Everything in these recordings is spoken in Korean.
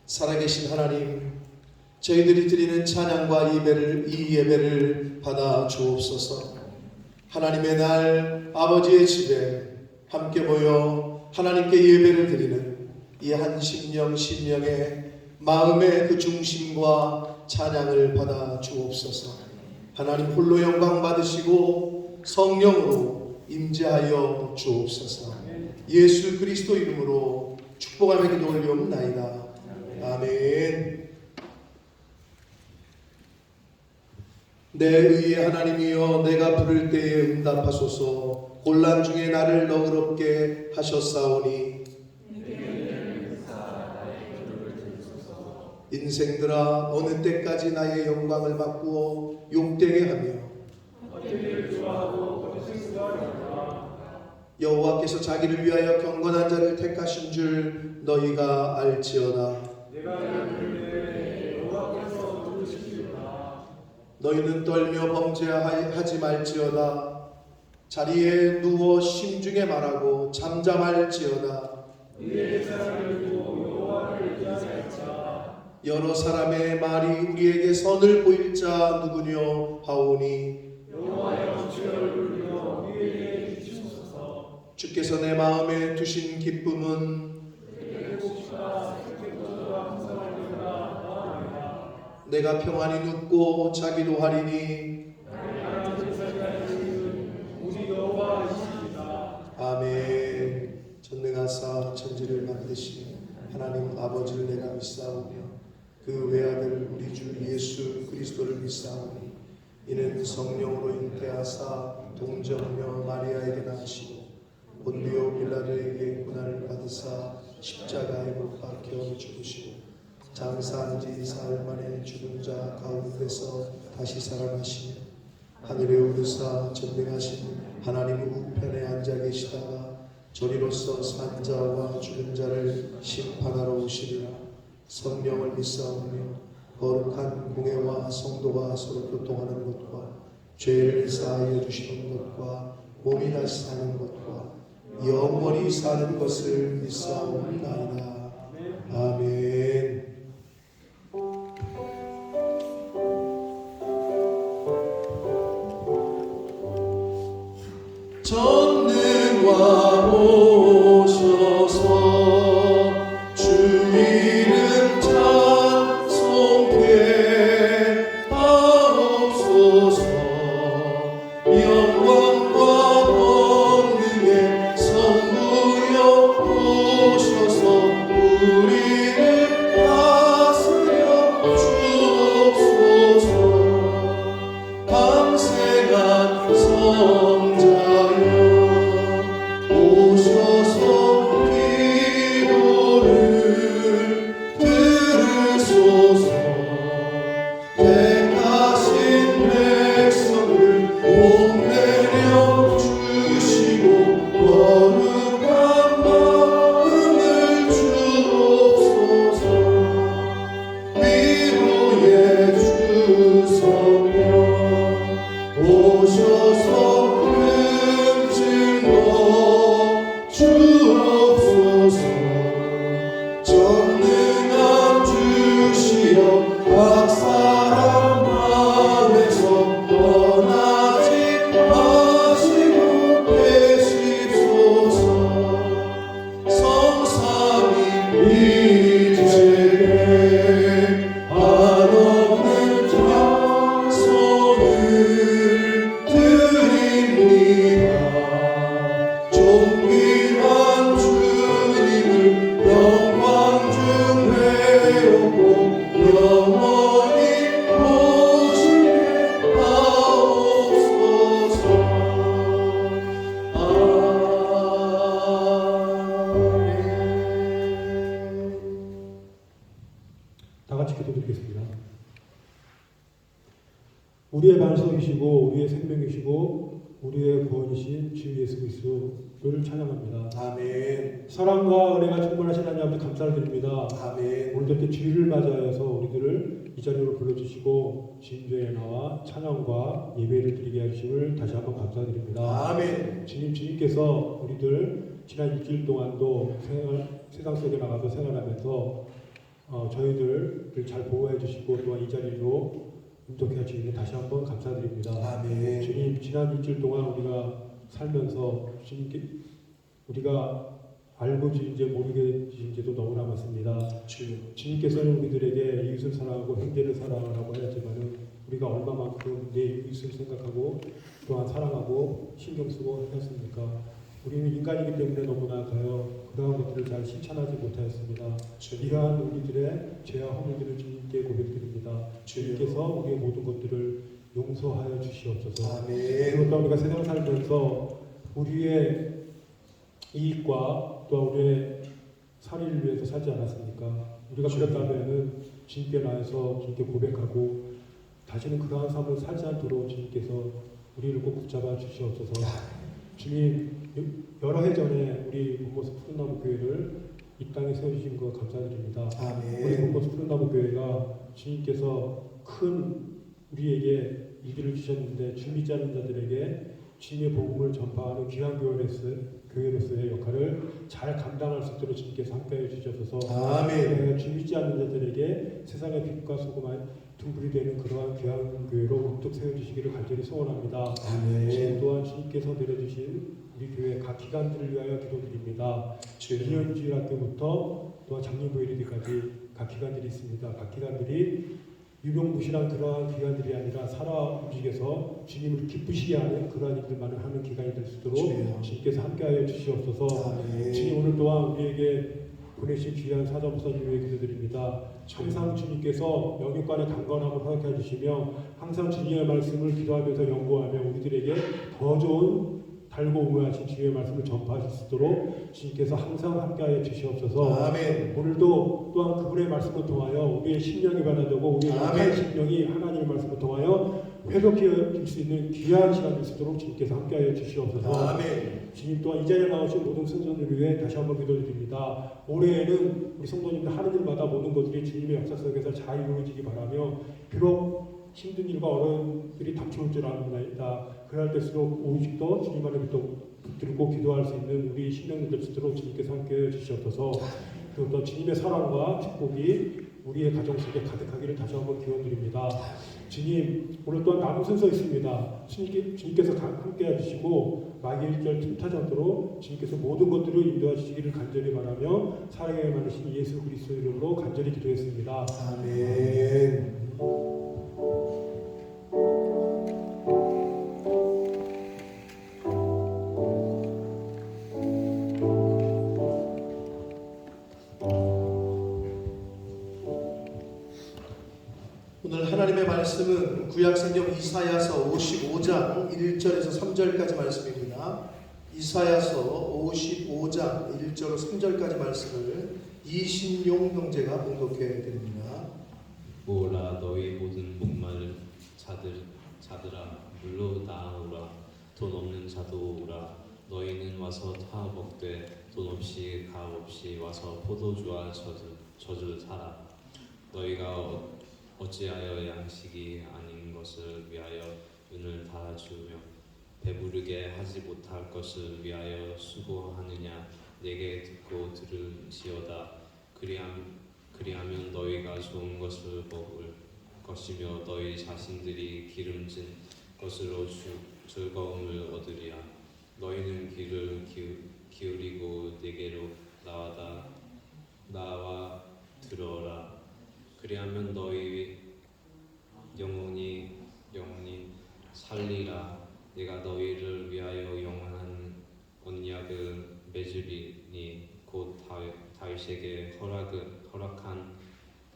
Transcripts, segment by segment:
살아계신 하나님, 저희들이 드리는 찬양과 이 예배를 받아 주옵소서. 하나님의 날 아버지의 집에 함께 모여 하나님께 예배를 드리는 이 한 심령의 마음의 그 중심과 찬양을 받아 주옵소서. 하나님 홀로 영광 받으시고 성령으로 임재하여 주옵소서. 예수 그리스도 이름으로 축복하며 기도 올리옵나이다. 아멘. 내 의의 하나님이여, 내가 부를 때에 응답하소서. 곤란 중에 나를 너그럽게 하셨사오니 인생들아, 어느 때까지 나의 영광을 바꾸어 욕되게 하며 여호와께서 자기를 위하여 경건한 자를 택하신 줄 너희가 알지어다. 너희는 떨며 범죄하지 말지어다. 자리에 누워 심중에 말하고 잠잠할지어다. 여러 사람의 말이 우리에게 선을 보일 자 누구뇨 하오니 주께서 내 마음에 두신 기쁨은 내가 평안히 눕고 자기도 하리니 아멘. 전능하사 천지를 만드신 하나님 아버지를 내가 믿사오며 그 외아들 우리 주 예수 그리스도를 믿사오니 이는 성령으로 잉태하사 동정녀 마리아에게 낳으시고 본디오 빌라도에게 고난을 받으사 십자가에 못 박혀 죽으시고 장사한 지 사흘 만에 죽은 자 가운데서 다시 살아나시며 하늘에 오르사 전능하신 하나님 우편에 앉아 계시다가 저리로서 산 자와 죽은 자를 심판하러 오시리라. 성령을 믿사오며 거룩한 공회와 성도가 서로 교통하는 것과 죄를 사하여 주시는 것과 몸이 다시 사는 것과 영원히 사는 것을 믿사옵나이다. 아멘. 전능왕 오셔서 주 이름 찬송케 하옵소서. 영광과 권능의 성부여 오셔서 우리를 다스려 주옵소서. 감세가 성자여 오셔 우리의 반석이시고 우리의 생명이시고 우리의 구원이신 주 예수 그리스도를 찬양합니다. 아멘. 사랑과 은혜가 충만하신 하나님 아버지 감사를 드립니다. 아멘. 오늘도 이렇게 주일을 맞이하여서 우리들을 이 자리로 불러주시고 진도에 나와 찬양과 예배를 드리게 하심을 다시 한번 감사드립니다. 아멘. 주님께서 우리들 지난 일주일 동안도 세상 속에 나가서 생활하면서 저희들을 잘 보호해 주시고 또한 이 자리로 인도케 하시기에 다시 한번 감사드립니다. 아멘. 주님, 지난 일주일 동안 우리가 살면서 주님께 우리가 알고지인지 모르게지인지도 너무나 많습니다. 주님께서는 우리들에게 이웃을 사랑하고 형제를 사랑하라고 하였지만은 우리가 얼마만큼 내 이웃을 생각하고 또한 사랑하고 신경 쓰고 했습니까? 우리는 인간이기 때문에 너무나 그러한 것들을 잘 실천하지 못하였습니다. 이러한 우리들의 죄와 허물들을 주님께 고백드립니다. 주님께서 우리의 모든 것들을 용서하여 주시옵소서. 그리고 또 우리가 세상 살면서 우리의 이익과 또 우리의 살이를 위해서 살지 않았습니까? 우리가 그렇다면은 주님께 나와서 주님께 고백하고 다시는 그러한 삶을 살지 않도록 주님께서 우리를 꼭 붙잡아 주시옵소서. 주님, 여러 해 전에 우리 본모습 푸른나무 교회를 이 땅에 세워주신 것 감사드립니다. 아멘. 우리 본모습 푸른나무 교회가 주님께서 큰 우리에게 이기를 주셨는데 주 믿지 않는 자들에게 주님의 복음을 전파하는 귀한 교회로서의 역할을 잘 감당할 수 있도록 주님께서 함께해 주셔서 아멘. 주 믿지 않는 자들에게 세상의 빛과 소금의 등불이 되는 그러한 귀한 교회로 우뚝 세워주시기를 간절히 소원합니다. 아멘. 또한 주님께서 내려주신 우리 교회 각 기관들을 위하여 기도드립니다. 이현주일학교부터 또한 장님보일리까지 각 기관들이 있습니다. 각 기관들이 유명무실한 그러한 기관들이 아니라 살아 움직여서 주님을 기쁘시게 하는 그러한 일들만을 하는 기관이 될 수 있도록 주님께서 함께하여 주시옵소서. 주님, 오늘 또한 우리에게 보내신 귀한 사자목사님을 위해 기도드립니다. 항상 주님께서 영육간의 강건함을 허락해 주시며 항상 주님의 말씀을 기도하면서 연구하며 우리들에게 더 좋은 달고 우매하신 주님의 말씀을 전파하실 수 있도록 주님께서 항상 함께하여 주시옵소서. 아멘. 오늘도 또한 그분의 말씀을 통하여 우리의 심령이 변화되고 우리의 영의 심령이 하나님의 말씀을 통하여 회복해질 수 있는 귀한 시간이 될 수 있도록 주님께서 함께하여 주시옵소서. 아멘. 주님 또한 이 자리에 나오신 모든 성도님을 위해 다시 한번 기도드립니다. 올해에는 우리 성도님들 하는 일마다 모든 것들이 주님의 역사 속에서 잘 이루어지기 바라며 비록 힘든 일과 어려운 일이 닥쳐올 줄 압니다. 그럴 때일수록 오직도 주님 안에 붙들고 기도할 수 있는 우리 신령들 될 수 있도록 주님께서 함께해 주시옵소서. 그리고 또 주님의 사랑과 축복이 우리의 가정 속에 가득하기를 다시 한번 기원드립니다. 주님, 오늘 또한 남은 순서 있습니다. 주님께서 함께해 주시고 마귀의 일절 틈타지 않도록 주님께서 모든 것들을 인도해 주시기를 간절히 바라며 사랑에 많으신 예수 그리스도 이름으로 간절히 기도했습니다. 아멘. 오늘 하나님의 말씀은 구약성경 이사야서 55장 1절에서 3절까지 말씀입니다. 이사야서 55장 1절 3절까지 말씀을 이신용 형제가 봉독해 드립니다. 오라 너희 모든 목마른 자들아 물로 나오라. 돈 없는 자도 오라. 너희는 와서 타 먹되 돈 없이 가업 없이 와서 포도주와 젖을 사라. 너희가 어찌하여 양식이 아닌 것을 위하여 눈을 달아주며 배부르게 하지 못할 것을 위하여 수고하느냐. 내게 듣고 들을지어다. 그리하면 너희가 좋은 것을 먹을 것이며 너희 자신들이 기름진 것으로 즐거움을 얻으리라. 너희는 귀를 기울이고 내게로 나와 들어라. 그리하면 너희 영혼이 살리라. 내가 너희를 위하여 영원한 언약을 맺으리니 곧 다윗에게 허락한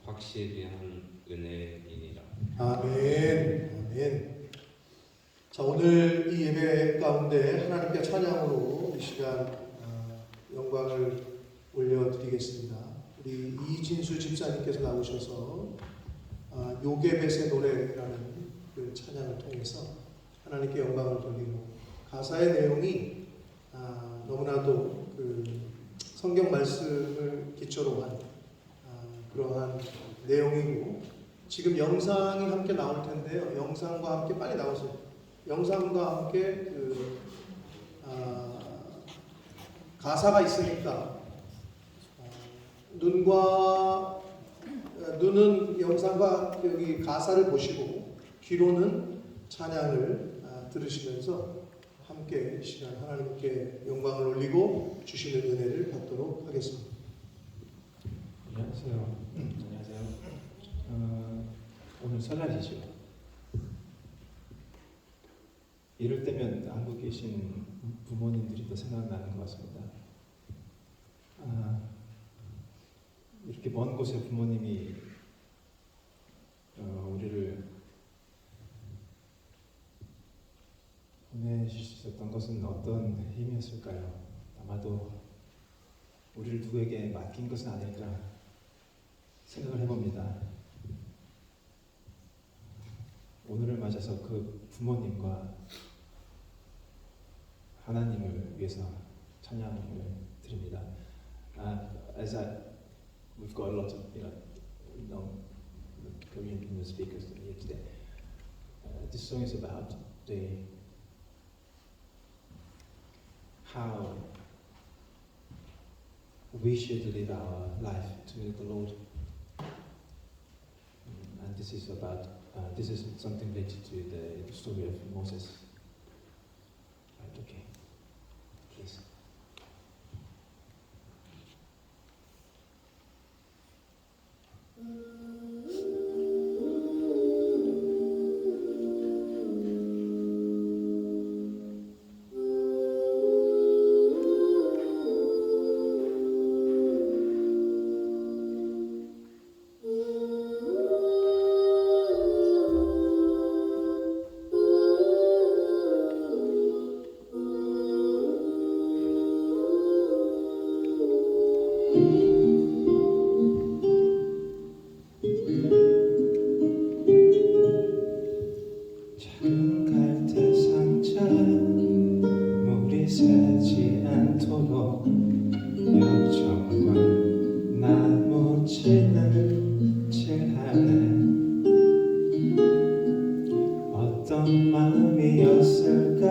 확실한 은혜이니라. 아멘. 아멘. 자, 오늘 이 예배 가운데 하나님께 찬양으로 이 시간 영광을 올려드리겠습니다. 우리 이진수 집사님께서 나오셔서 요게벳의 노래라는 그 찬양을 통해서 하나님께 영광을 돌리고 가사의 내용이 너무나도 그 성경 말씀을 기초로 한 그러한 내용이고 지금 영상이 함께 나올 텐데요. 영상과 함께 빨리 나오세요. 영상과 함께 그 가사가 있으니까 눈은 영상과 여기 가사를 보시고 귀로는 찬양을 들으시면서 함께 이 시간 하나님께 영광을 올리고 주시는 은혜를 받도록 하겠습니다. 안녕하세요. 안녕하세요. 오늘 설날이죠. 이럴 때면 한국에 계신 부모님들이 더 생각나는 것 같습니다. 이렇게 먼 곳에 부모님이 우리를 보내실 수 있었던 것은 어떤 힘이었을까요? 아마도 우리를 누구에게 맡긴 것은 아닐까 생각을 해봅니다. 오늘을 맞아서 그 부모님과 하나님을 위해서 찬양을 드립니다. As we've got a lot of Korean speakers here today. This song is about how we should live our life to the Lord, and this is about this is something related to the story of Moses. Right? Okay. Please. 새지 않도록 역정과 나무치는 칠하네. 어떤 마음이었을까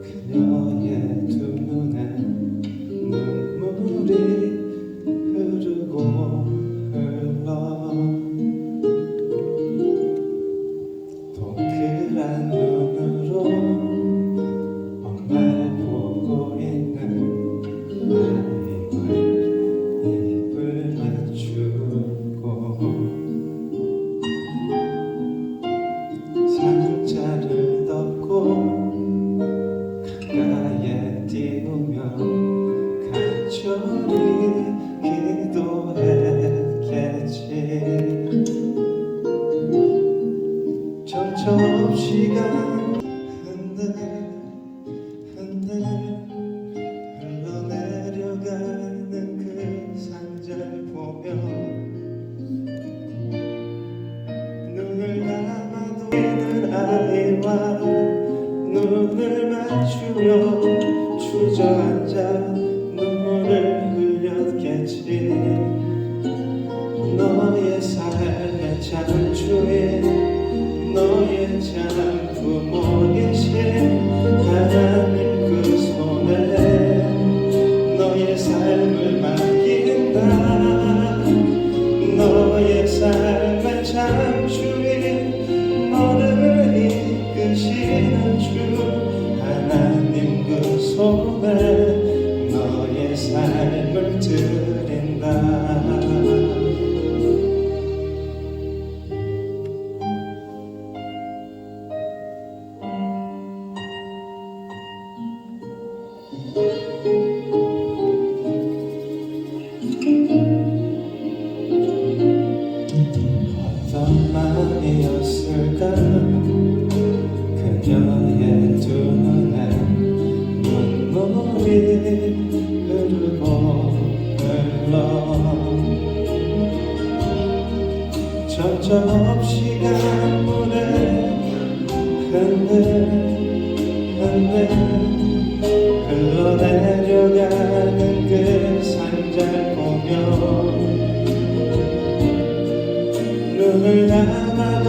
그녀의 두 눈에 눈물이 흐르고 흘러 동그란 눈으로 상자를 덮고 강가에 띄우며 간절히 기도했겠지. 점점 시간 흔들 흘러내려가는 그 상자를 보며 눈을 감아도 아이와 눈을 맞추며 주저앉아 눈물을 흘렸겠지. 너의 삶의 참 주인 너의 참 부모이신 하나님 그 손에 너의 삶을 맡긴다. 너의 삶의 참 주인 너를 이끄시는 주 하나님 그 손에 너의 삶을 드린다. 어떤 마음이었을까 그녀의 두 눈에 눈물이 흐르고 흘러 점점 시간 보내 한늘 흘러내려가는 그 상자를 보며 눈을 감아도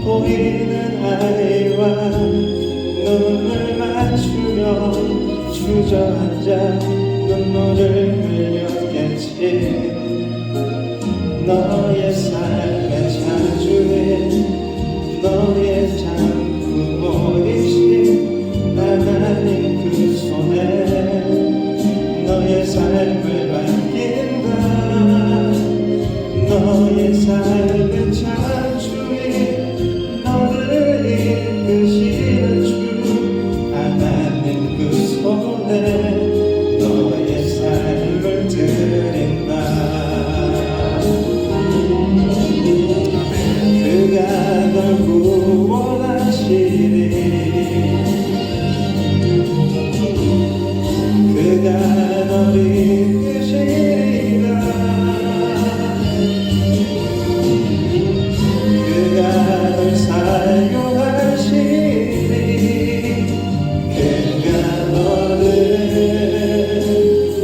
보이는 아이와 눈을 맞추며 주저앉아 눈물을 흘렸겠지. 너의 삶의 창조에 너의 참 부모이신 하나님 그 손에 너의 삶을 맡긴다. 너의 삶의 창조에 너를 이끄시는 주 하나님 그 손에 너의 삶을 드린다. 그가 널 구원하시리. 그가 널 이끄시리라. 그가 널 사용하시리. 그가 너를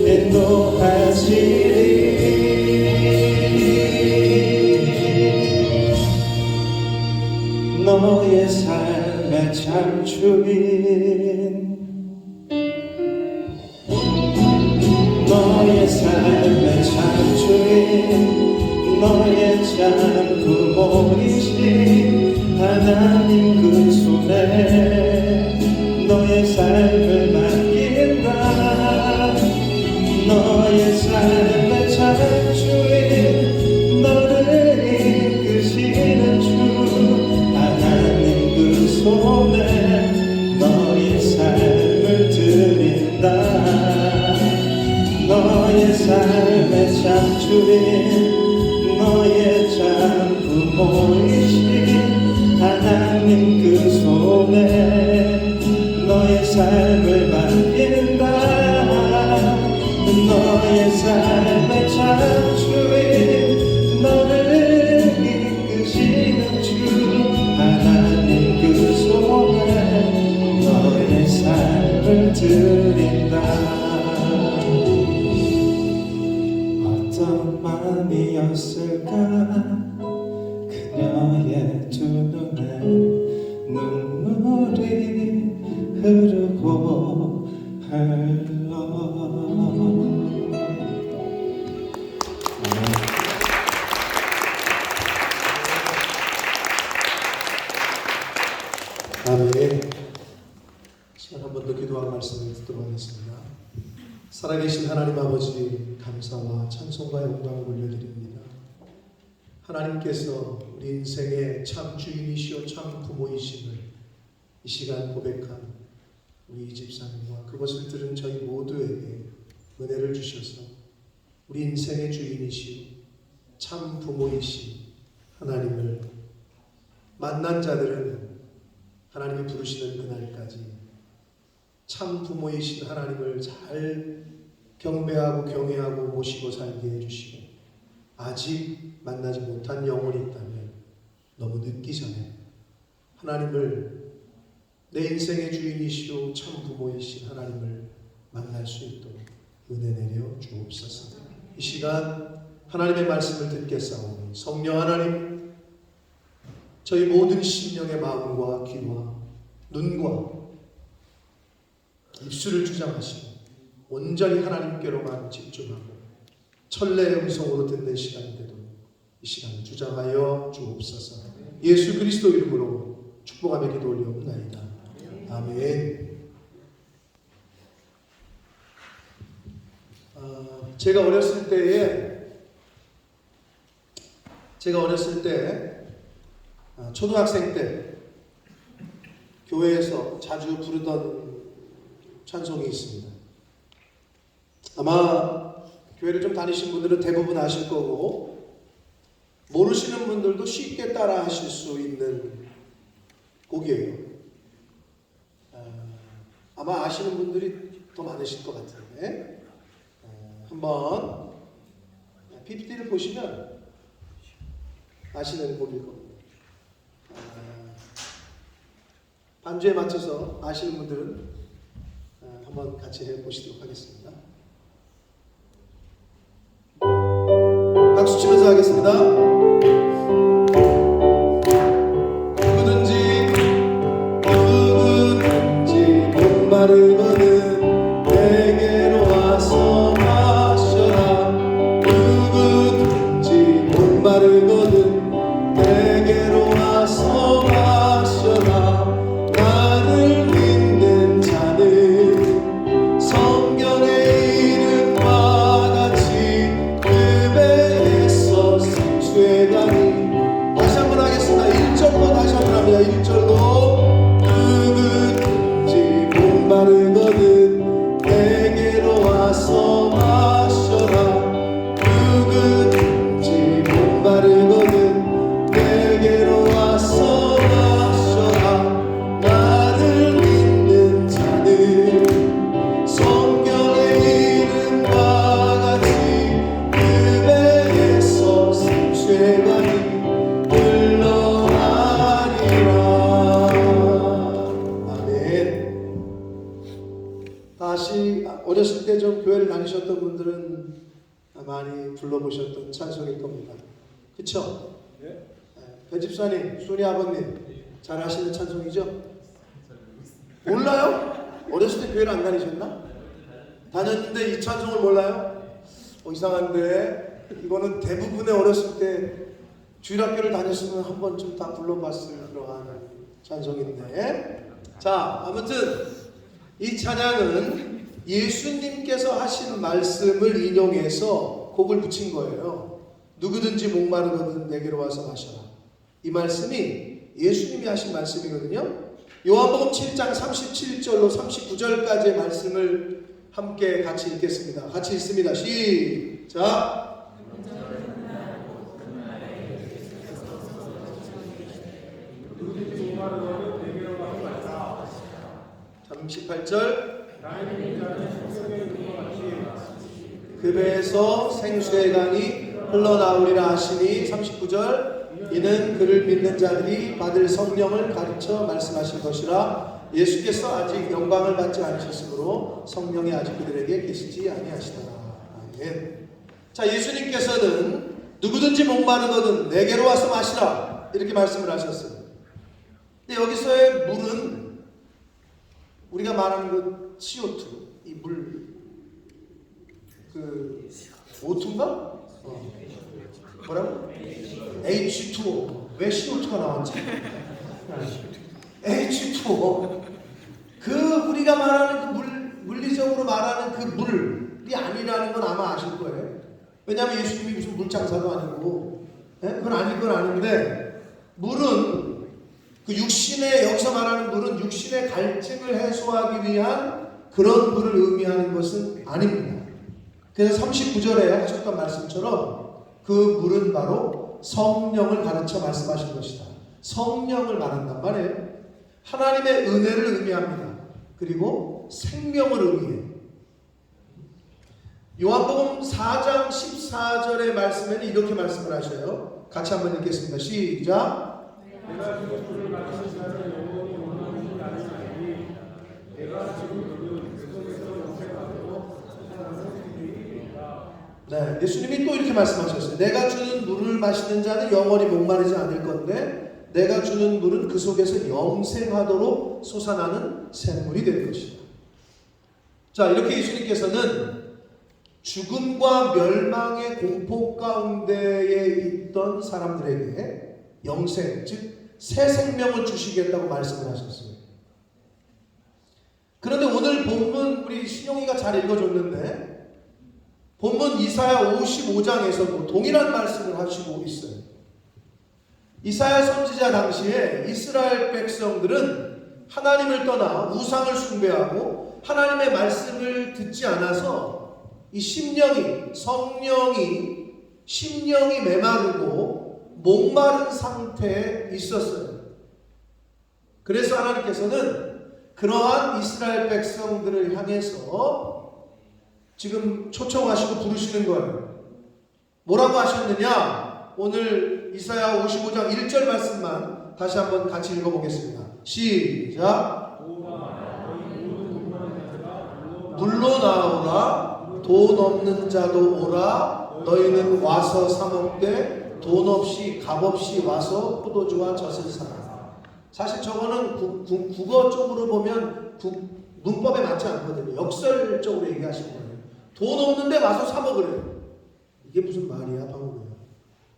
인도하시리. 너의 삶의 창조인 너의 삶의 창조인 너의 참 부모이신 하나님 그 손에 너의 삶을 맡긴다. 너의 삶의 창조인 너를 이끄시는 주 하나님 그 손에 너의 삶을 드린다. 너의 삶의 창조인 너의 참 부모이신 하나님 그 손에 너의 삶을 맡긴다. 너의 삶의 창조인 너를 이끄시는 주 하나님 그 손에 너의 삶을 드린다. 어떤 마음이었을까 그녀의 두 눈에 눈물이 흐르고 흘러. 아멘. 시간 한 번 더 기도하는 말씀을 듣도록 하겠습니다. 살아계신 하나님 아버지, 감사와 찬송과 영광을 올려드립니다. 하나님께서 우리 인생의 참 주인이시오 참 부모이심을 이 시간 고백한 우리 이 집사님과 그것을 들은 저희 모두에게 은혜를 주셔서 우리 인생의 주인이시오 참 부모이신 하나님을 만난 자들은 하나님이 부르시는 그날까지 참 부모이신 하나님을 잘 경배하고 경외하고 모시고 살게 해주시고, 아직 만나지 못한 영혼이 있다면 너무 늦기 전에 하나님을 내 인생의 주인이시오 참 부모이신 하나님을 만날 수 있도록 은혜 내려 주옵소서. 이 시간 하나님의 말씀을 듣겠사오니 성령 하나님, 저희 모든 심령의 마음과 귀와 눈과 입술을 주장하시고 온전히 하나님께로만 집중하고 천래의 음성으로 듣는 시간인데도 이 시간을 주장하여 주옵소서. 예수 그리스도 이름으로 축복하며 기도 올려옵나이다. 아멘. 제가 어렸을 때 초등학생 때 교회에서 자주 부르던 찬송이 있습니다. 아마 교회를 좀 다니신 분들은 대부분 아실 거고, 모르시는 분들도 쉽게 따라 하실 수 있는 곡이에요. 아마 아시는 분들이 더 많으실 것 같은데, 한번 PPT를 보시면 아시는 곡일 겁니다. 반주에 맞춰서 아시는 분들은 한번 같이 해보시도록 하겠습니다. 박수 치면서 하겠습니다. 누구든지 목마르거든 내게로 와서 마셔라. 누구든지 목마르거든 내게로 와서 마셔라. 나를 믿는 자는 성경에 이름과 같이 그 배에서 생수의 강이. 다시 한번 하겠습니다. 1절로 다시 한번 합니다. 1절로. 누구든지 목마르거든 내게로 와서 마셔라. 누구든지 목마르거든 내게로 와서 마셔라. 나를 믿는 자는 성경의 이름과 같이 그 배에서 생수의 강이 흘러가리라. 아멘. 다시 어렸을 때 좀 교회를 다니셨던 분들은 많이 불러보셨던 찬송일 겁니다. 그쵸? 네. 배집사님, 순이 아버님 잘 아시는 찬송이죠? 몰라요? 어렸을 때 교회를 안 다니셨나? 다녔는데 이 찬송을 몰라요? 이상한데 이거는 대부분의 어렸을 때 주일학교를 다녔으면 한 번쯤 다 불러봤을 그러한 찬송인데, 자, 아무튼 이 찬양은 예수님께서 하신 말씀을 인용해서 곡을 붙인 거예요. 누구든지 목마르거든 내게로 와서 마셔라. 이 말씀이 예수님이 하신 말씀이거든요. 요한복음 7장 37절로 39절까지의 말씀을 함께 같이 읽겠습니다. 같이 읽습니다. 시작. 38절. 그 배에서 생수의 강이 흘러나오리라 하시니. 39절. 이는 그를 믿는 자들이 받을 성령을 가르쳐 말씀하신 것이라. 예수께서 아직 영광을 받지 않으셨으므로 성령이 아직 그들에게 계시지 아니하시더라. 아멘. 자, 예수님께서는 누구든지 목마르거든 내게로 와서 마시라 이렇게 말씀을 하셨어요. 근데 여기서의 물은 우리가 말하는 그 CO2, 이 물, 그 O2인가? 뭐라고? H2O. 왜 CO2가 나왔지? H2O. 그 우리가 말하는 그 물리적으로 말하는 그 물이 아니라는 건 아마 아실 거예요. 왜냐하면 예수님이 무슨 물장사도 아니고, 그건 아닌 건 아는데, 물은 그 육신의, 여기서 말하는 물은 육신의 갈증을 해소하기 위한 그런 물을 의미하는 것은 아닙니다. 그래서 39절에 하셨던 말씀처럼 그 물은 바로 성령을 가르쳐 말씀하신 것이다. 성령을 말한단 말이에요. 하나님의 은혜를 의미합니다. 그리고 생명을 의미해요. 요한복음 4장 14절의 말씀에는 이렇게 말씀을 하셔요. 같이 한번 읽겠습니다. 시작. 내가 지금 불을 마시는 자는 영원히 원하는 자는 아니니 내가 지금 그는 그 속에서 영생하고 사랑하는 생명이니라. 네, 예수님이 또 이렇게 말씀하셨어요. 내가 주는 물을 마시는 자는 영원히 목마르지 않을 건데 내가 주는 물은 그 속에서 영생하도록 솟아나는 샘물이 될 것이다. 자, 이렇게 예수님께서는 죽음과 멸망의 공포 가운데에 있던 사람들에게 영생, 즉 새 생명을 주시겠다고 말씀을 하셨어요. 그런데 오늘 본문 우리 신용이가 잘 읽어줬는데 본문 이사야 55장에서도 동일한 말씀을 하시고 있어요. 이사야 선지자 당시에 이스라엘 백성들은 하나님을 떠나 우상을 숭배하고 하나님의 말씀을 듣지 않아서 이 심령이 메마르고 목마른 상태에 있었어요. 그래서 하나님께서는 그러한 이스라엘 백성들을 향해서 지금 초청하시고 부르시는 거예요. 뭐라고 하셨느냐? 오늘 이사야 55장 1절 말씀만 다시 한번 같이 읽어보겠습니다. 시작. 물러나오라. 돈 없는 자도 오라. 너희는 와서 사 먹되 돈 없이 값 없이 와서 포도주와 젖을 사라. 사실 저거는 국어 쪽으로 보면 문법에 맞지 않거든요. 역설적으로 얘기하시는 거예요. 돈 없는데 와서 사 먹으래요. 이게 무슨 말이야 방금.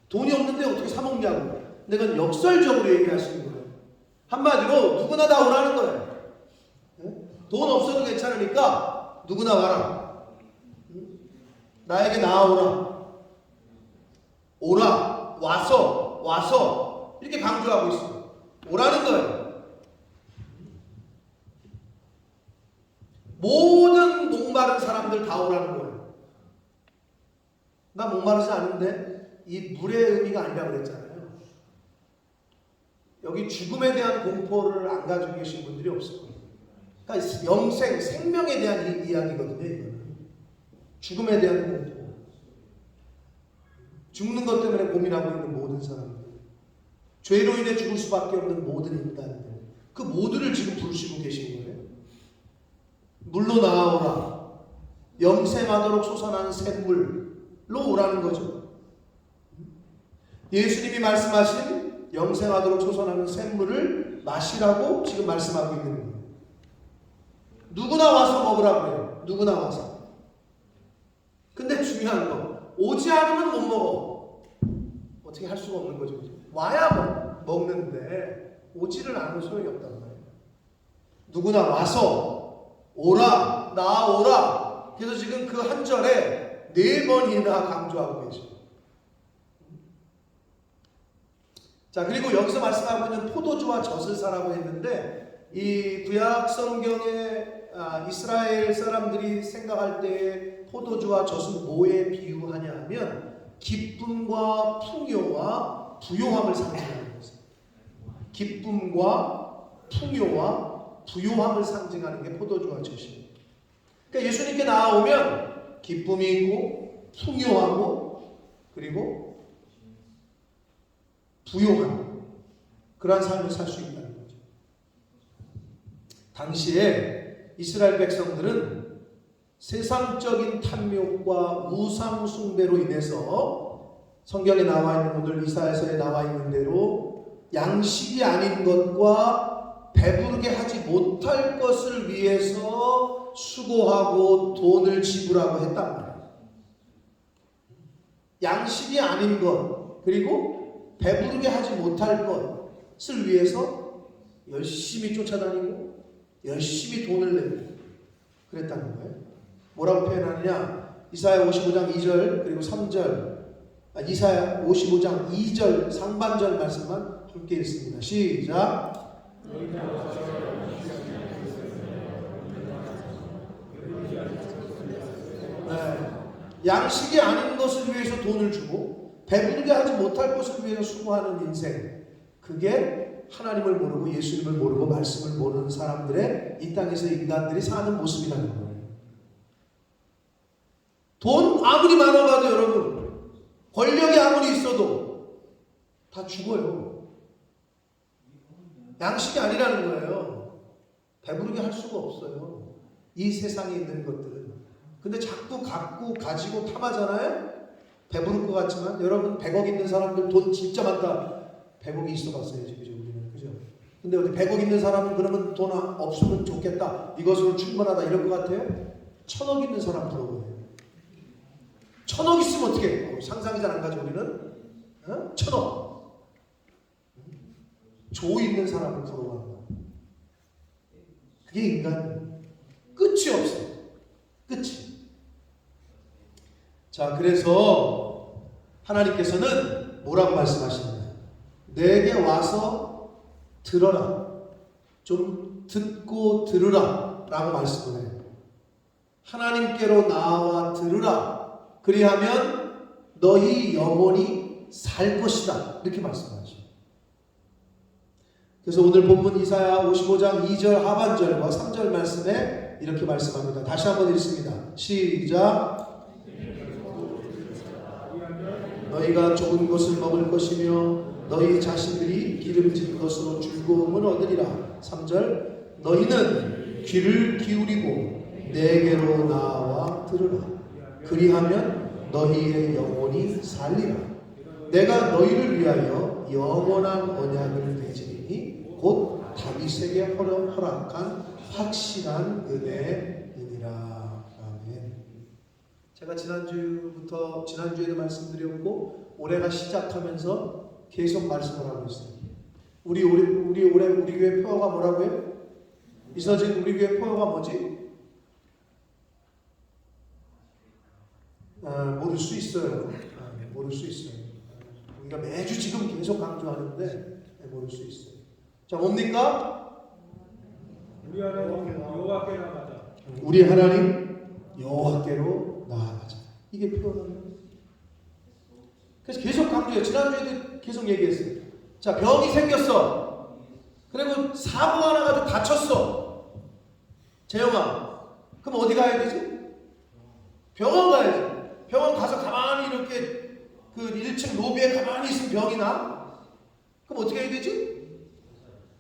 돈이 없는데 어떻게 사 먹냐고. 내가 역설적으로 얘기하시는 거예요. 한마디로 누구나 다 오라는 거예요. 돈 없어도 괜찮으니까 누구나 와라. 나에게 나아오라. 오라. 와서 이렇게 강조하고 있어요. 오라는 거예요. 모든 목마른 사람들 다 오라는 거예요. 나 목마르지 않은데 이 물의 의미가 아니라고 그랬잖아요. 여기 죽음에 대한 공포를 안 가지고 계신 분들이 없을 거예요. 그러니까 영생, 생명에 대한 이야기거든요. 이거는. 죽음에 대한 공포. 죽는 것 때문에 고민하고 있는 모든 사람들, 죄로 인해 죽을 수밖에 없는 모든 인간들, 그 모두를 지금 부르시고 계신 거예요. 물로 나아오라. 영생하도록 솟아나는 샘물로 오라는 거죠. 예수님이 말씀하신 영생하도록 솟아나는 샘물을 마시라고 지금 말씀하고 있는 거예요. 누구나 와서 먹으라고 해요. 누구나 와서. 근데 중요한 거, 오지 않으면 못 먹어. 어떻게 할 수가 없는 거죠. 와야 먹는데 오지를 않으면 소용이 없단 말이에요. 누구나 와서 오라, 나오라. 그래서 지금 그 한 절에 4번이나 강조하고 계십니다. 자, 그리고 여기서 말씀하고 있는 포도주와 젖을 사라고 했는데, 이 구약 성경에 이스라엘 사람들이 생각할 때 포도주와 젖은 뭐에 비유하냐 하면 기쁨과 풍요와 부요함을 상징하는 것입니다. 기쁨과 풍요와 부요함을 상징하는 게 포도주와 젖입니다. 그러니까 예수님께 나아오면 기쁨이 있고 풍요하고 그리고 부요한 그러한 삶을 살 수 있다는 거죠. 당시에 이스라엘 백성들은 세상적인 탐욕과 우상 숭배로 인해서 성경에 나와 있는 오늘 이사야서에 나와 있는 대로 양식이 아닌 것과 배부르게 하지 못할 것을 위해서 수고하고 돈을 지불하고 했단 말이에요. 양식이 아닌 것 그리고 배부르게 하지 못할 것을 위해서 열심히 쫓아다니고 열심히 돈을 내고 그랬다는 거예요. 뭐라고 표현하느냐? 이사야 55장 2절 그리고 3절 이사야 55장 2절 상반절 말씀만 함께 읽습니다. 시작. 네. 양식이 아닌 것을 위해서 돈을 주고 배부르게 하지 못할 것을 위해서 수고하는 인생, 그게 하나님을 모르고 예수님을 모르고 말씀을 모르는 사람들의 이 땅에서 인간들이 사는 모습이라는 거예요. 돈 아무리 많아봐도 여러분, 권력이 아무리 있어도 다 죽어요. 양식이 아니라는 거예요. 배부르게 할 수가 없어요. 이 세상에 있는 것들은. 근데 자꾸 갖고 가지고 탐하잖아요. 배부를 것 같지만 여러분 100억 있는 사람들 돈 진짜 많다. 100억이 있어 봤어야지. 그죠? 우리는. 그죠? 근데 어디 100억 있는 사람은 그러면 돈 없으면 좋겠다. 이것으로 충분하다. 이럴 것 같아요? 1000억 있는 사람 부러워요. 1000억 있으면 어떻게 해? 상상이 잘 안 가죠, 우리는? 1000억. 조 있는 사람을 부러워한다. 그게 인간이에요. 끝이 없어요. 끝이. 자, 그래서 하나님께서는 뭐라고 말씀하십니까? 내게 와서 들어라. 좀 듣고 들으라. 라고 말씀을 해요. 하나님께로 나와 들으라. 그리하면 너희 영혼이 살 것이다. 이렇게 말씀하죠. 그래서 오늘 본문 이사야 55장 2절 하반절과 3절 말씀에 이렇게 말씀합니다. 다시 한번 읽습니다. 시작. 너희가 좋은 것을 먹을 것이며 너희 자신들이 기름진 것으로 즐거움을 얻으리라. 3절 너희는 귀를 기울이고 내게로 나와 들으라. 그리하면 너희의 영혼이 살리라. 내가 너희를 위하여 영원한 언약을 맺으리니 곧 다윗에게 허락한 확실한 은혜이니라. 아멘. 제가 지난주에도 말씀드렸고 올해가 시작하면서 계속 말씀을 하고 있어요. 우리 교회 표어가 뭐라고요? 이서진 우리 교회 표어가 뭐지? 모를 수 있어요. 모를 수 있어요. 우리가 매주 지금 계속 강조하는데 모를 수 있어요. 자, 뭡니까? 우리 하나님 여호와께 나가자. 우리 하나님 여호와께로 나아가자. 이게 표현합니다. 그래서 계속 강조해요. 지난주에도 계속 얘기했어요. 자, 병이 생겼어. 그리고 사고가 나가지고 다쳤어. 재영아, 그럼 어디 가야 되지? 병원 가야지. 병원 가서 가만히 이렇게 그 1층 로비에 가만히 있으면 병이 나? 그럼 어떻게 해야 되지?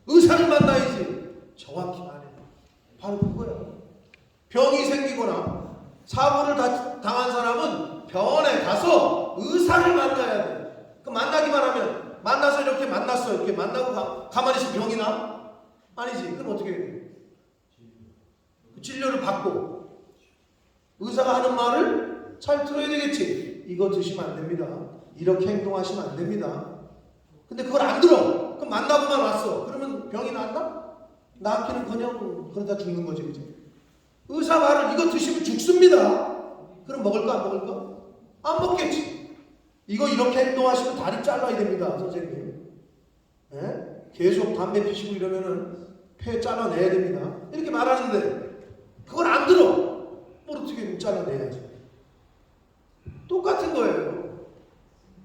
의사를 만나야지. 정확히 말해. 바로 그거야. 병이 생기거나 사고를 당한 사람은 병원에 가서 의사를 만나야 돼. 그럼 만나기만 하면 만나서 이렇게 만났어. 이렇게 만나고 가만히 있으면 병이 나? 아니지. 그럼 어떻게 해야 돼? 치료를 받고 의사가 하는 말을 잘 들어야 되겠지. 이거 드시면 안 됩니다. 이렇게 행동하시면 안 됩니다. 근데 그걸 안 들어. 그럼 만나고만 왔어. 그러면 병이 낫나? 낫기는커녕 그러다 죽는 거지, 그지? 의사 말을 이거 드시면 죽습니다. 그럼 먹을까 안 먹을까? 안 먹겠지. 이거 이렇게 행동하시면 다리 잘라야 됩니다, 선생님. 예? 계속 담배 피시고 이러면은 폐 잘라내야 됩니다. 이렇게 말하는데 그걸 안 들어. 뭘 어떻게 잘라내야지. 똑같은 거예요.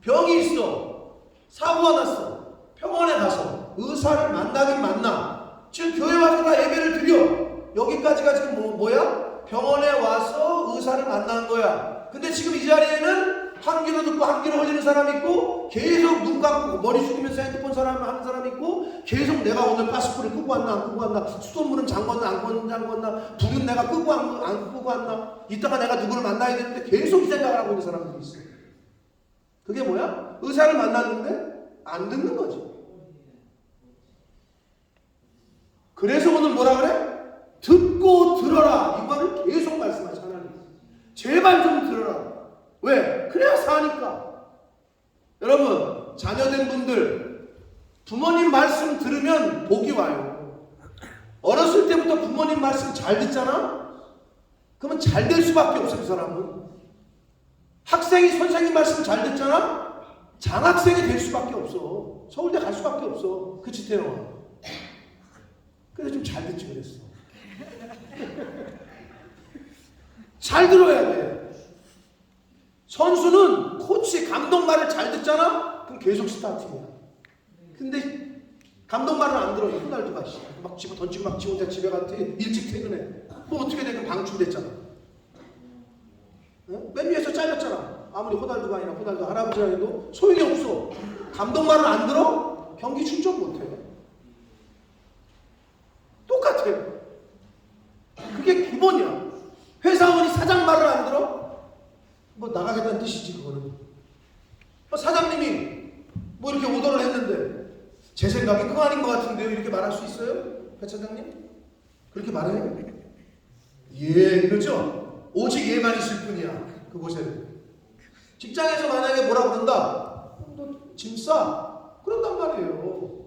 병이 있어. 사고가 났어. 병원에 가서 의사를 만나긴 만나. 지금 교회 와서 다 예배를 드려. 여기까지가 지금 뭐야? 병원에 와서 의사를 만난 거야. 근데 지금 이 자리에는 한 귀로 듣고 한 귀로 흘리는 사람 있고, 계속 눈 감고 머리 숙이면서 핸드폰 하는 사람 있고, 계속 내가 오늘 파스포를 끄고 왔나 안 끄고 왔나, 수돗물은 잠궜나 안 잠궜나, 불은 내가 끄고 안 끄고 왔나, 이따가 내가 누구를 만나야 되는데 계속 이 생각을 하고 있는 사람들이 있어요. 그게 뭐야? 의사를 만났는데 안 듣는 거지. 그래서 오늘 뭐라 그래? 듣고 들어라. 이거를 계속 말씀하시죠. 하나님. 제발 좀 들어라. 왜? 그래야 사니까. 여러분, 자녀된 분들 부모님 말씀 들으면 복이 와요. 어렸을 때부터 부모님 말씀 잘 듣잖아? 그러면 잘 될 수밖에 없어. 그 사람은. 학생이 선생님 말씀 잘 듣잖아? 장학생이 될 수밖에 없어. 서울대 갈 수밖에 없어. 그치, 태영아? 그래서 좀 잘 듣지 그랬어. 잘 들어야 돼. 선수는 코치 감독 말을 잘 듣잖아? 그럼 계속 스타팅이야. 근데 감독 말을 안 들어. 호날두가 막 집어 던지고 막 지 혼자 집에 가서 일찍 퇴근해. 뭐 어떻게 되면 방출됐잖아. 어? 맨 위에서 잘렸잖아. 아무리 호날두가 아니라 호날두 할아버지라 해도 소용이 없어. 감독 말을 안 들어? 경기 출전 못해. 똑같아요. 그게 기본이야. 회사원이 사장 말을 안 들어? 뭐 나가겠다는 뜻이지 그거는. 사장님이 뭐 이렇게 오더를 했는데 제 생각엔 그거 아닌 것 같은데요. 이렇게 말할 수 있어요? 배 차장님? 그렇게 말해요? 예, 그렇죠? 오직 예만 있을 뿐이야. 그곳에는. 직장에서 만약에 뭐라 그런다? 너 짐 싸? 그런단 말이에요.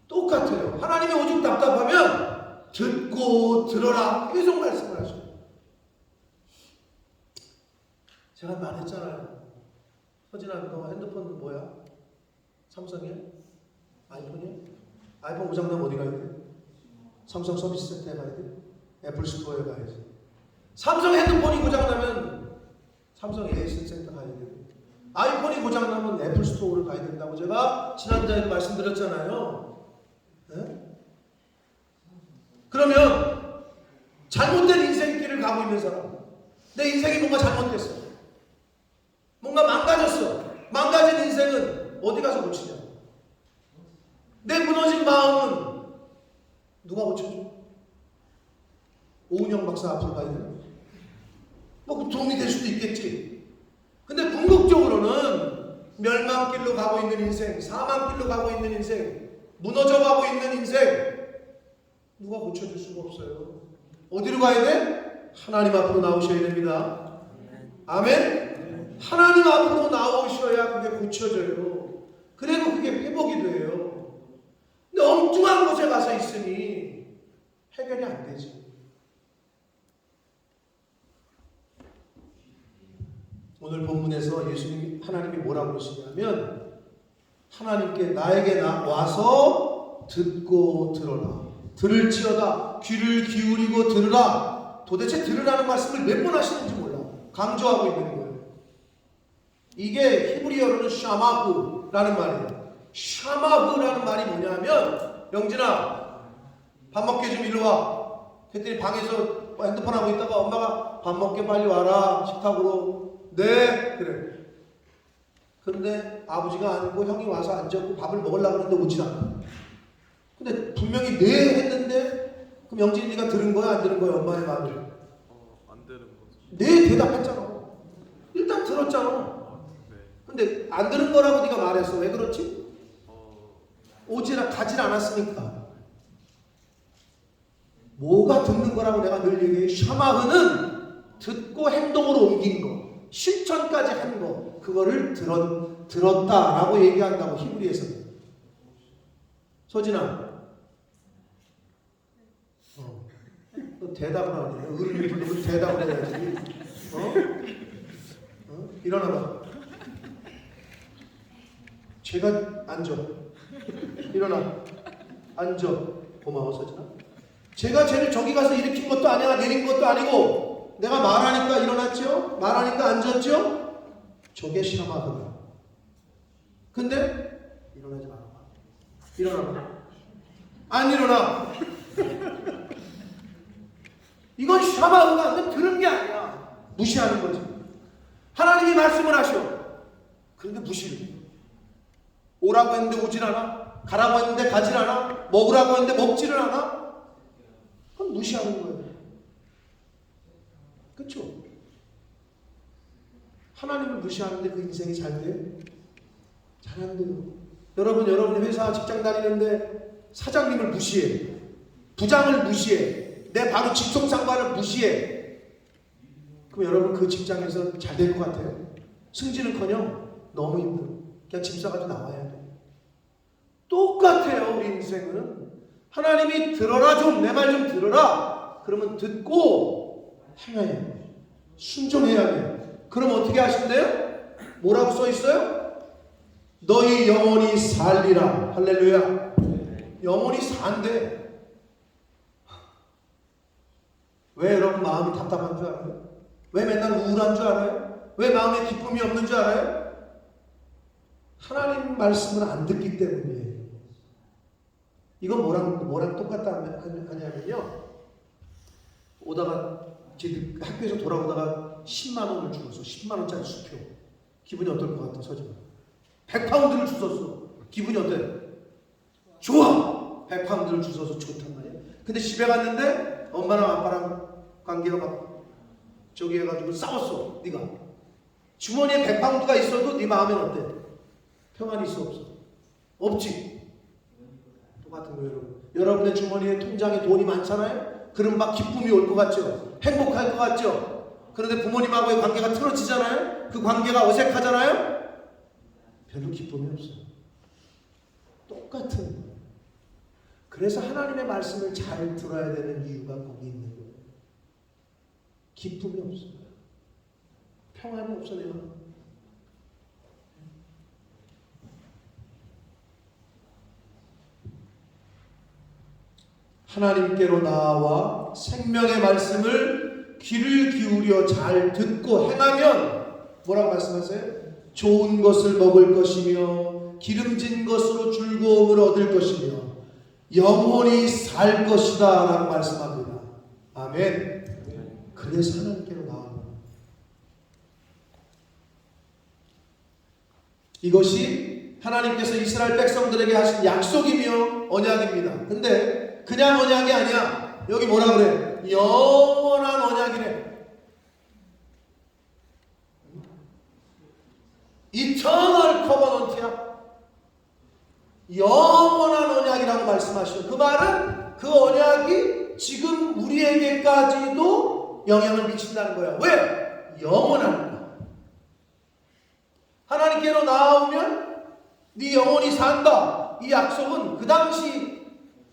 똑같아요. 하나님이 오직 답답하면 듣고 들어라. 계속 말씀을 하셔요. 제가 말했잖아요. 서진아, 너 핸드폰 뭐야? 삼성이야? 아이폰이야? 아이폰 고장나면 어디 가야 돼? 삼성 서비스 센터에 가야 돼? 애플 스토어에 가야지. 삼성 핸드폰이 고장나면 삼성 AS 센터 가야 돼. 아이폰이 고장나면 애플 스토어를 가야 된다고 제가 지난주에도 말씀드렸잖아요. 네? 그러면 잘못된 인생길을 가고 있는 사람, 내 인생이 뭔가 잘못됐어. 뭔가 망가졌어. 망가진 인생은 어디 가서 고치냐? 누가 고쳐줘? 오은영 박사 앞으로 가야 되나? 뭐 도움이 될 수도 있겠지. 근데 궁극적으로는 멸망길로 가고 있는 인생, 사망길로 가고 있는 인생, 무너져 가고 있는 인생, 누가 고쳐줄 수가 없어요. 어디로 가야 돼? 하나님 앞으로 나오셔야 됩니다. 아멘? 하나님 앞으로 나오셔야 그게 고쳐져요. 그리고 그게 회복이 돼요. 근데 엉뚱한 곳에 가서 있으니 해결이 안 되지. 오늘 본문에서 예수님, 하나님이 뭐라고 그러시냐면 하나님께 나에게 와서 듣고 들어라. 들을지어다. 귀를 기울이고 들으라. 도대체 들으라는 말씀을 몇 번 하시는지 몰라. 강조하고 있는 거예요. 이게 히브리어로는 샤마흐라는 말이에요. 샤마흐라는 말이 뭐냐면, 영진아 밥 먹게 좀 일로 와. 그랬더니 방에서 핸드폰 하고 있다가 엄마가 밥 먹게 빨리 와라 식탁으로. 네 그래. 근데 아버지가 아니고 형이 와서 앉았고 밥을 먹으려고 하는데 오지 않아. 근데 분명히 네 했는데, 그럼 영진이 네가 들은 거야 안 들은 거야 엄마의 말을? 안 되는 거죠. 네 대답했잖아. 일단 들었잖아. 네. 근데 안 들은 거라고 네가 말했어. 왜 그렇지? 가질 않았으니까. 뭐가 듣는 거라고 내가 늘 얘기해. 샤마흐는 듣고 행동으로 옮긴 거, 실천까지 한 거, 그거를 들었다라고 얘기한다고 히브리에서는. 소진아, 너 대답을 안 해. 의를 부르면 대답을 해야지. 일어나봐. 제가 앉아. 일어나. 앉아. 고마워, 서진아. 제가 쟤를 저기 가서 일으킨 것도 아니야, 내린 것도 아니고, 내가 말하니까 일어났죠? 말하니까 앉았죠? 저게 샤마흐다. 근데 일어나지 말아봐. 일어나봐. 안 일어나. 이건 샤마흐가 안 들은 게 아니야. 무시하는 거지. 하나님이 말씀을 하셔. 그런데 무시를 해. 오라고 했는데 오질 않아. 가라고 했는데 가질 않아. 먹으라고 했는데 먹지를 않아. 그건 무시하는 거예요. 그렇죠? 하나님을 무시하는데 그 인생이 잘 돼요? 잘 안 돼요. 여러분이 회사 직장 다니는데 사장님을 무시해. 부장을 무시해. 내 바로 직속상관을 무시해. 그럼 여러분 그 직장에서 잘 될 것 같아요? 승진은커녕 너무 힘들어. 그냥 짐 싸가지고 나와야 돼. 똑같아요. 우리 인생은. 하나님이 들어라 좀, 내 말 좀 들어라. 그러면 듣고 행해야 돼. 순종해야 돼. 그럼 어떻게 하신대요? 뭐라고 써 있어요? 너희 영혼이 살리라. 할렐루야. 영혼이 산대. 왜 여러분 마음이 답답한 줄 알아요? 왜 맨날 우울한 줄 알아요? 왜 마음에 기쁨이 없는 줄 알아요? 하나님 말씀을 안 듣기 때문이에요. 이건 뭐랑 똑같다 하냐면요. 오다가 학교에서 돌아오다가 10만 원을 주었어. 10만 원짜리 수표. 기분이 어떨 것 같아, 서진아? 100파운드를 주웠어. 기분이 어때? 좋아. 100파운드를 주워서 좋단 말이야. 근데 집에 갔는데 엄마랑 아빠랑 관계가 막 저기 해가지고 싸웠어. 네가 주머니에 100파운드가 있어도 네 마음엔 어때? 평안이 있어 없어? 없지. 똑같은 거예요. 여러분의 주머니에 통장에 돈이 많잖아요. 그럼 막 기쁨이 올 것 같죠? 행복할 것 같죠? 그런데 부모님하고의 관계가 틀어지잖아요. 그 관계가 어색하잖아요. 별로 기쁨이 없어요. 똑같은 거예요. 그래서 하나님의 말씀을 잘 들어야 되는 이유가 거기 있는 거예요. 기쁨이 없어요. 평안이 없어요. 하나님께로 나아와 생명의 말씀을 귀를 기울여 잘 듣고 행하면 뭐라고 말씀하세요? 좋은 것을 먹을 것이며 기름진 것으로 즐거움을 얻을 것이며 영원히 살 것이다 라고 말씀합니다. 아멘. 그래서 하나님께로 나아갑니다. 이것이 하나님께서 이스라엘 백성들에게 하신 약속이며 언약입니다. 근데 그냥 언약이 아니야. 여기 뭐라 그래? 영원한 언약이래. 이터널 커버넌트야. 영원한 언약이라고 말씀하시죠. 그 말은 그 언약이 지금 우리에게까지도 영향을 미친다는 거야. 왜? 영원한 거야. 하나님께로 나아오면 네 영혼이 산다. 이 약속은 그 당시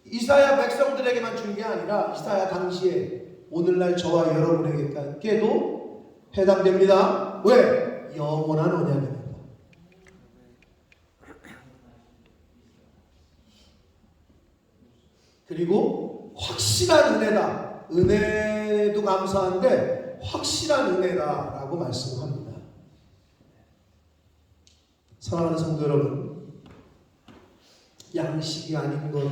이사야 백성들에게만 준 게 아니라 이사야 당시에 오늘날 저와 여러분에게도 해당됩니다. 왜? 영원한 언약입니다. 그리고 확실한 은혜다. 은혜도 감사한데 확실한 은혜다라고 말씀합니다. 사랑하는 성도 여러분, 양식이 아닌 것,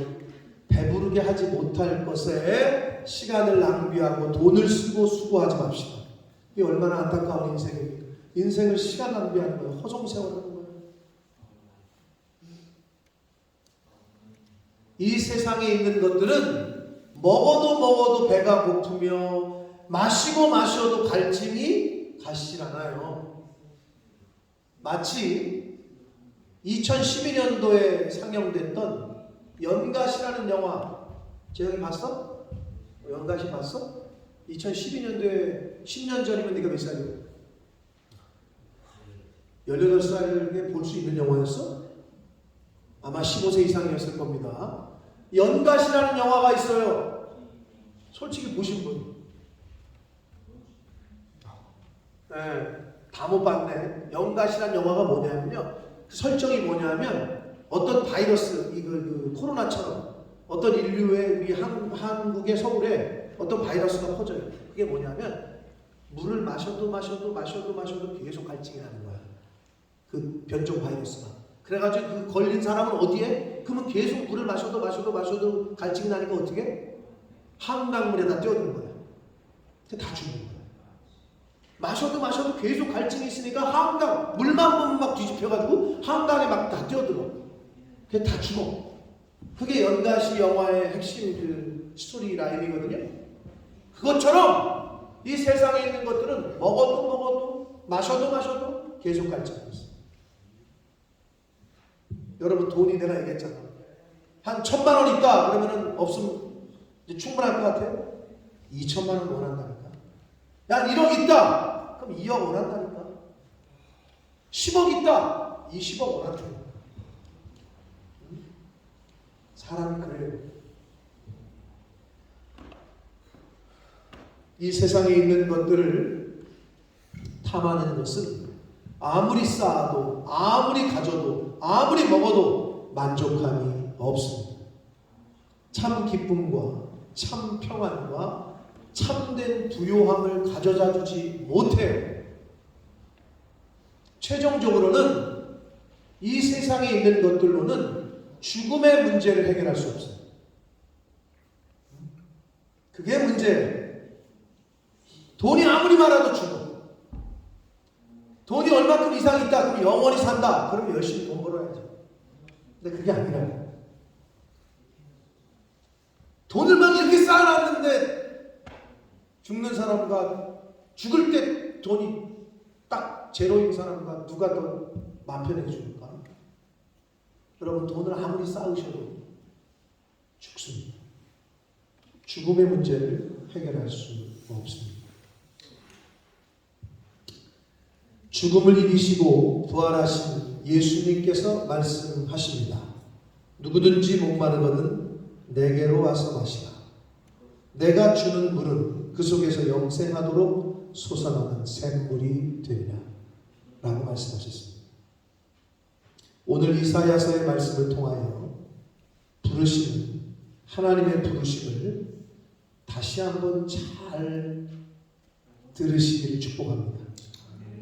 배부르게 하지 못할 것에 시간을 낭비하고 돈을 쓰고 수고하지 맙시다. 이게 얼마나 안타까운 인생입니까? 인생을 시간 낭비하는 거예요. 허송세월하는 거예요. 이 세상에 있는 것들은 먹어도 배가 고프며 마시고 마셔도 갈증이 가시질 않아요. 마치 2012년도에 상영됐던 연갓이라는 영화, 재영이 봤어? 연갓이 봤어? 2012년도에 10년 전이면 네가 몇 살이야? 18살에 볼 수 있는 영화였어? 아마 15세 이상이었을 겁니다. 연갓이라는 영화가 있어요. 솔직히 보신 분? 네, 다 못 봤네. 연갓이라는 영화가 뭐냐면요. 설정이 뭐냐면 어떤 바이러스, 그 코로나처럼 어떤 인류의 우리 한국의 서울에 어떤 바이러스가 퍼져요. 그게 뭐냐면 물을 마셔도 계속 갈증이 나는 거야. 그 변종 바이러스가. 그래가지고 그 걸린 사람은 어디에? 그러면 계속 물을 마셔도 갈증이 나니까 어떻게? 한강물에다 뛰어드는 거야. 다 죽는 거야. 마셔도 계속 갈증이 있으니까 한강 물만 보면 막 뒤집혀가지고 한강에 막 다 뛰어들어. 그게 다 죽어. 그게 연갓이 영화의 핵심 그 스토리 라인이거든요. 그것처럼 이 세상에 있는 것들은 먹어도 마셔도 계속 갈증이 있어. 여러분 돈이 내가 얘기했잖아. 한 1,000만 원 있다 그러면은 없으면 이제 충분할 것 같아요? 2,000만 원 원한다니까. 야 1억 있다 그럼 2억 원한다니까. 10억 있다 20억 원한다니까. 사람이 그래요. 이 세상에 있는 것들을 탐하는 것은 아무리 쌓아도 아무리 가져도 아무리 먹어도 만족함이 없습니다. 참 기쁨과 참 평안과 참된 부요함을 가져다 주지 못해요. 최종적으로는 이 세상에 있는 것들로는 죽음의 문제를 해결할 수 없어요. 그게 문제예요. 돈이 아무리 많아도 죽어. 돈이 얼마큼 이상 있다 그럼 영원히 산다. 그럼 열심히 돈 벌어야죠. 근데 그게 아니라 돈을 막 이렇게 쌓아놨는데 죽는 사람과 죽을 때 돈이 딱 제로인 사람과 누가 더 마음 편하게 죽을까? 여러분 돈을 아무리 쌓으셔도 죽습니다. 죽음의 문제를 해결할 수 없습니다. 죽음을 이기시고 부활하신 예수님께서 말씀하십니다. 누구든지 목마르거든 내게로 와서 마시라. 내가 주는 물은 그 속에서 영생하도록 솟아나는 샘물이 되리라 라고 말씀하셨습니다. 오늘 이사야서의 말씀을 통하여 부르시는 하나님의 부르심을 다시 한번 잘 들으시기를 축복합니다.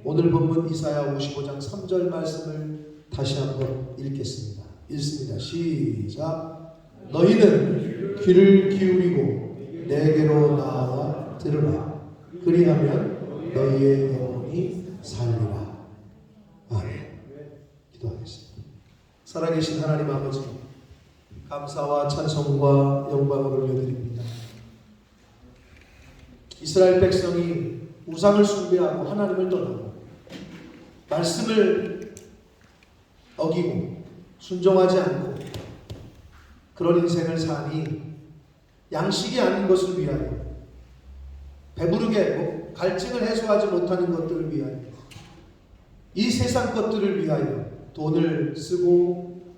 오늘 본문 이사야 55장 3절 말씀을 다시 한번 읽겠습니다. 읽습니다. 시작. 너희는 귀를 기울이고 내게로 나와 들으라. 그리하면 너희의 영혼이 살리라. 아멘. 기도하겠습니다. 살아계신 하나님 아버지, 감사와 찬송과 영광을 올려드립니다. 이스라엘 백성이 우상을 숭배하고 하나님을 떠나고 말씀을 어기고 순종하지 않고 그런 인생을 사니 양식이 아닌 것을 위하여 배부르게 갈증을 해소하지 못하는 것들을 위하여 이 세상 것들을 위하여 돈을 쓰고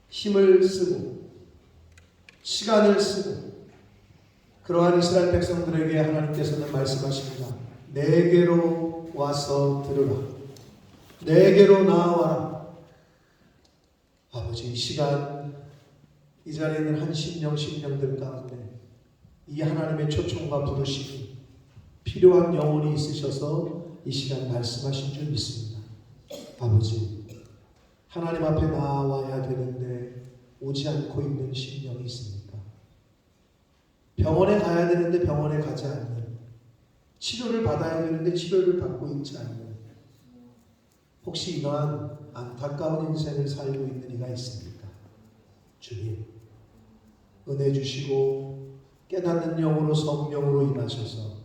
힘을 쓰고 시간을 쓰고 그러한 이스라엘 백성들에게 하나님께서는 말씀하십니다. 내게로 와서 들으라. 내게로 나아와라. 아버지, 이 시간 이 자리에 있는 한 심령들 가운데 이 하나님의 초청과 부르심이 필요한 영혼이 있으셔서 이 시간 말씀하신 줄 믿습니다. 아버지, 하나님 앞에 나와야 되는데 오지 않고 있는 심령이 있습니까? 병원에 가야 되는데 병원에 가지 않는, 치료를 받아야 되는데 치료를 받고 있지 않는, 혹시 이러한 안타까운 인생을 살고 있는 이가 있습니까? 주님, 은혜 주시고 깨닫는 영으로 성령으로 임하셔서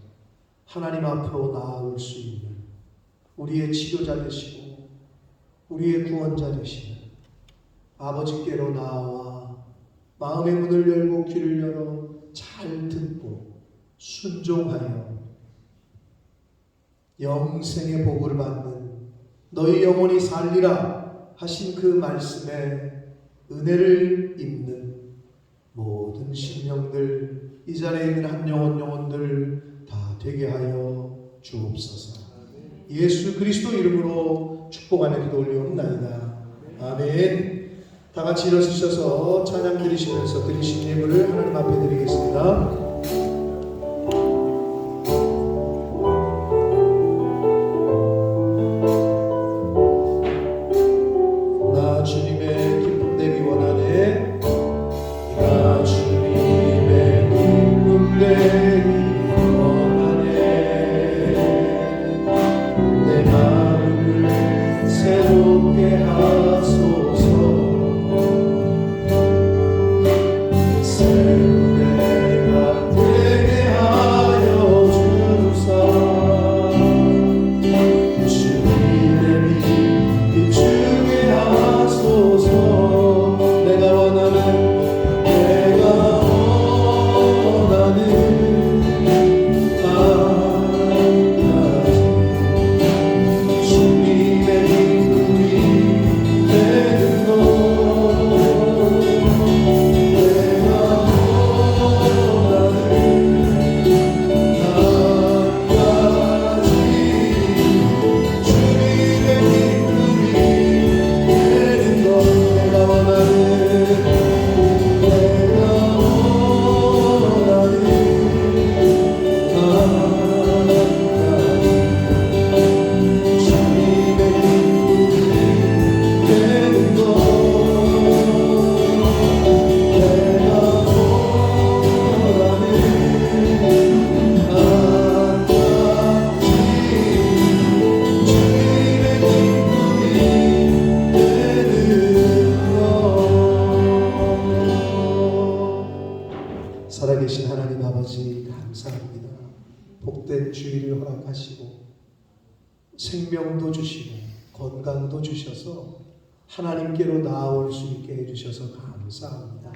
하나님 앞으로 나아올 수 있는 우리의 치료자 되시고 우리의 구원자 되시는 아버지께로 나와 마음의 문을 열고 귀를 열어 잘 듣고 순종하여 영생의 복을 받는 너희 영혼이 살리라 하신 그 말씀에 은혜를 입는 모든 심령들, 이 자리에 있는 한 영혼들 다 되게 하여 주옵소서. 예수 그리스도 이름으로 축복하며 기도 올리옵나이다. 아멘. 다 같이 일어서셔서 찬양 드리시면서 드리신 예물을 하나님 앞에 드리겠습니다. 나 주님의 기쁨 되기 원하네. 나 주님의 기쁨 되기 원하네. 내 마음을 새롭게 하소서. 새로운 내가 되게 하여 주사. 주님의 빛 비추게 하소서. 내가 원하는 살아계신 하나님 아버지 감사합니다. 복된 주일을 허락하시고 생명도 주시고 건강도 주셔서 하나님께로 나아올 수 있게 해주셔서 감사합니다.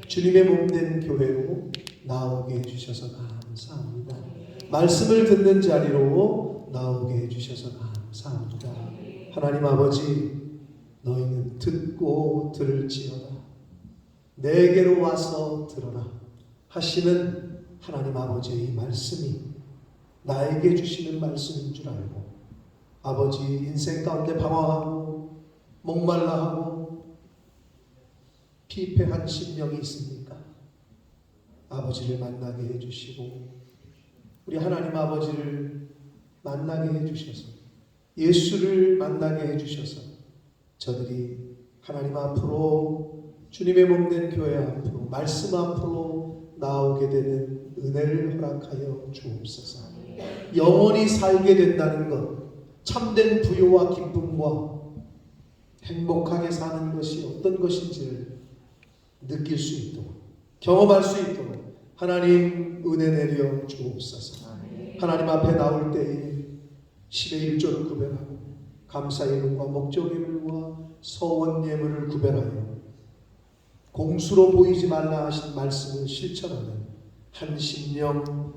주님의 몸된 교회로 나오게 해주셔서 감사합니다. 말씀을 듣는 자리로 나오게 해주셔서 감사합니다. 하나님 아버지, 너희는 듣고 들을지어다. 내게로 와서 들어라 하시는 하나님 아버지의 이 말씀이 나에게 주시는 말씀인 줄 알고, 아버지 인생 가운데 방황하고 목말라하고 피폐한 심령이 있습니까? 아버지를 만나게 해주시고 우리 하나님 아버지를 만나게 해주셔서 예수를 만나게 해주셔서 저들이 하나님 앞으로 주님의 몸된 교회 앞으로 말씀 앞으로 나오게 되는 은혜를 허락하여 주옵소서. 영원히 살게 된다는 것, 참된 부요와 기쁨과 행복하게 사는 것이 어떤 것인지를 느낄 수 있도록, 경험할 수 있도록 하나님 은혜 내려 주옵소서. 하나님 앞에 나올 때에 10의 1조를 구별하고 감사 예물과 목적 예물과 서원 예물을 구별하여 공수로 보이지 말라 하신 말씀을 실천하는 한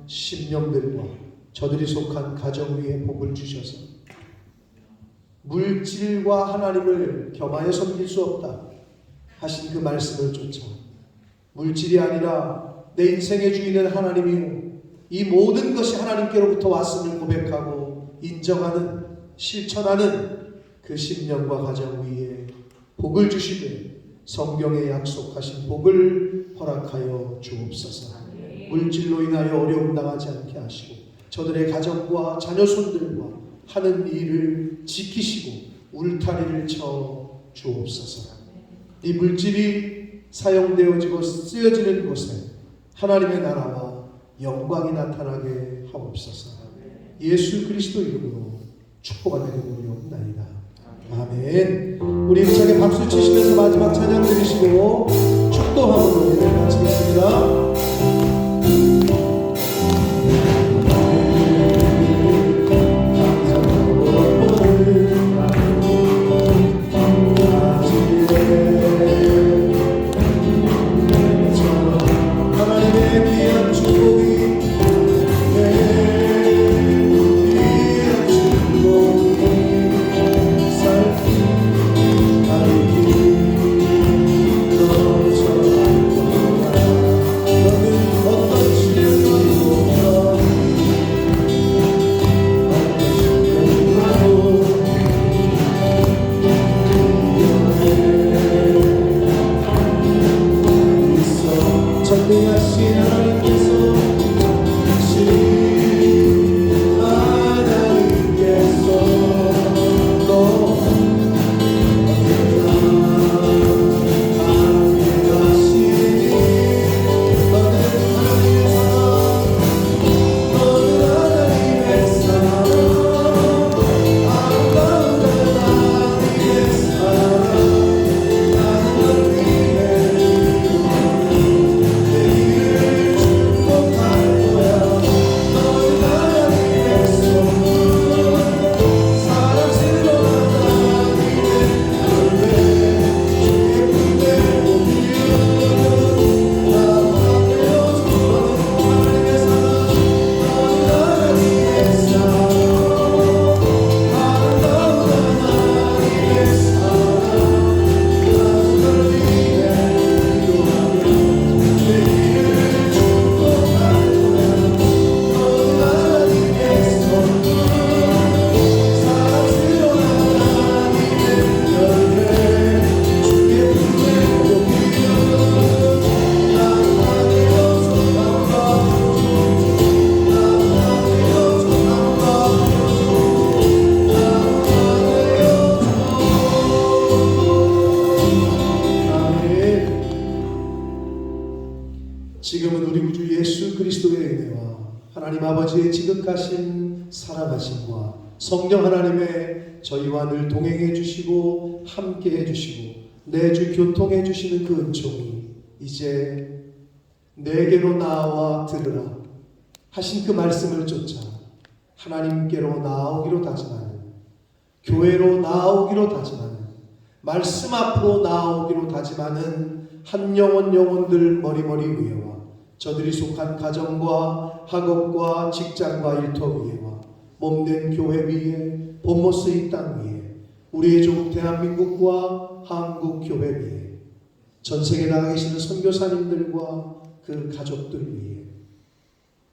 심령들과 저들이 속한 가정 위에 복을 주셔서 물질과 하나님을 겸하여 섬길 수 없다 하신 그 말씀을 쫓아 물질이 아니라 내 인생의 주인은 하나님이요 이 모든 것이 하나님께로부터 왔음을 고백하고 인정하는 실천하는 그 심령과 가정 위에 복을 주시되 성경에 약속하신 복을 허락하여 주옵소서. 물질로 인하여 어려움 당하지 않게 하시고 저들의 가정과 자녀 손들과 하는 일을 지키시고 울타리를 쳐 주옵소서. 이 물질이 사용되어지고 쓰여지는 곳에 하나님의 나라와 영광이 나타나게 하옵소서. 예수 그리스도 이름으로 축복하며 기도하옵나이다. 아멘. 우리 힘차게 박수 치시면서 마지막 찬양 드리시고 축도함으로 예배를 마치겠습니다. 지금은 우리 구주 예수 그리스도의 은혜와 하나님 아버지의 지극하신 사랑하심과 성령 하나님의 저희와 늘 동행해 주시고 함께 해 주시고 내주 교통해 주시는 그 은총이 이제 내게로 나와 들으라 하신 그 말씀을 쫓아 하나님께로 나아오기로 다짐하는, 교회로 나아오기로 다짐하는, 말씀 앞으로 나아오기로 다짐하는 한 영혼들 머리머리 위에와 저들이 속한 가정과 학업과 직장과 일터 위에와 몸된 교회 위에, 본모스 이 땅 위에, 우리의 조국 대한민국과 한국 교회 위에, 전 세계에 나가 계시는 선교사님들과 그 가족들 위에,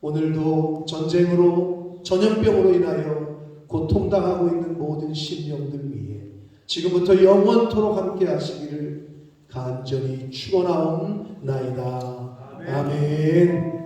오늘도 전쟁으로 전염병으로 인하여 고통당하고 있는 모든 심령들 위에 지금부터 영원토록 함께 하시기를 간절히 축원하옵나이다. 아멘.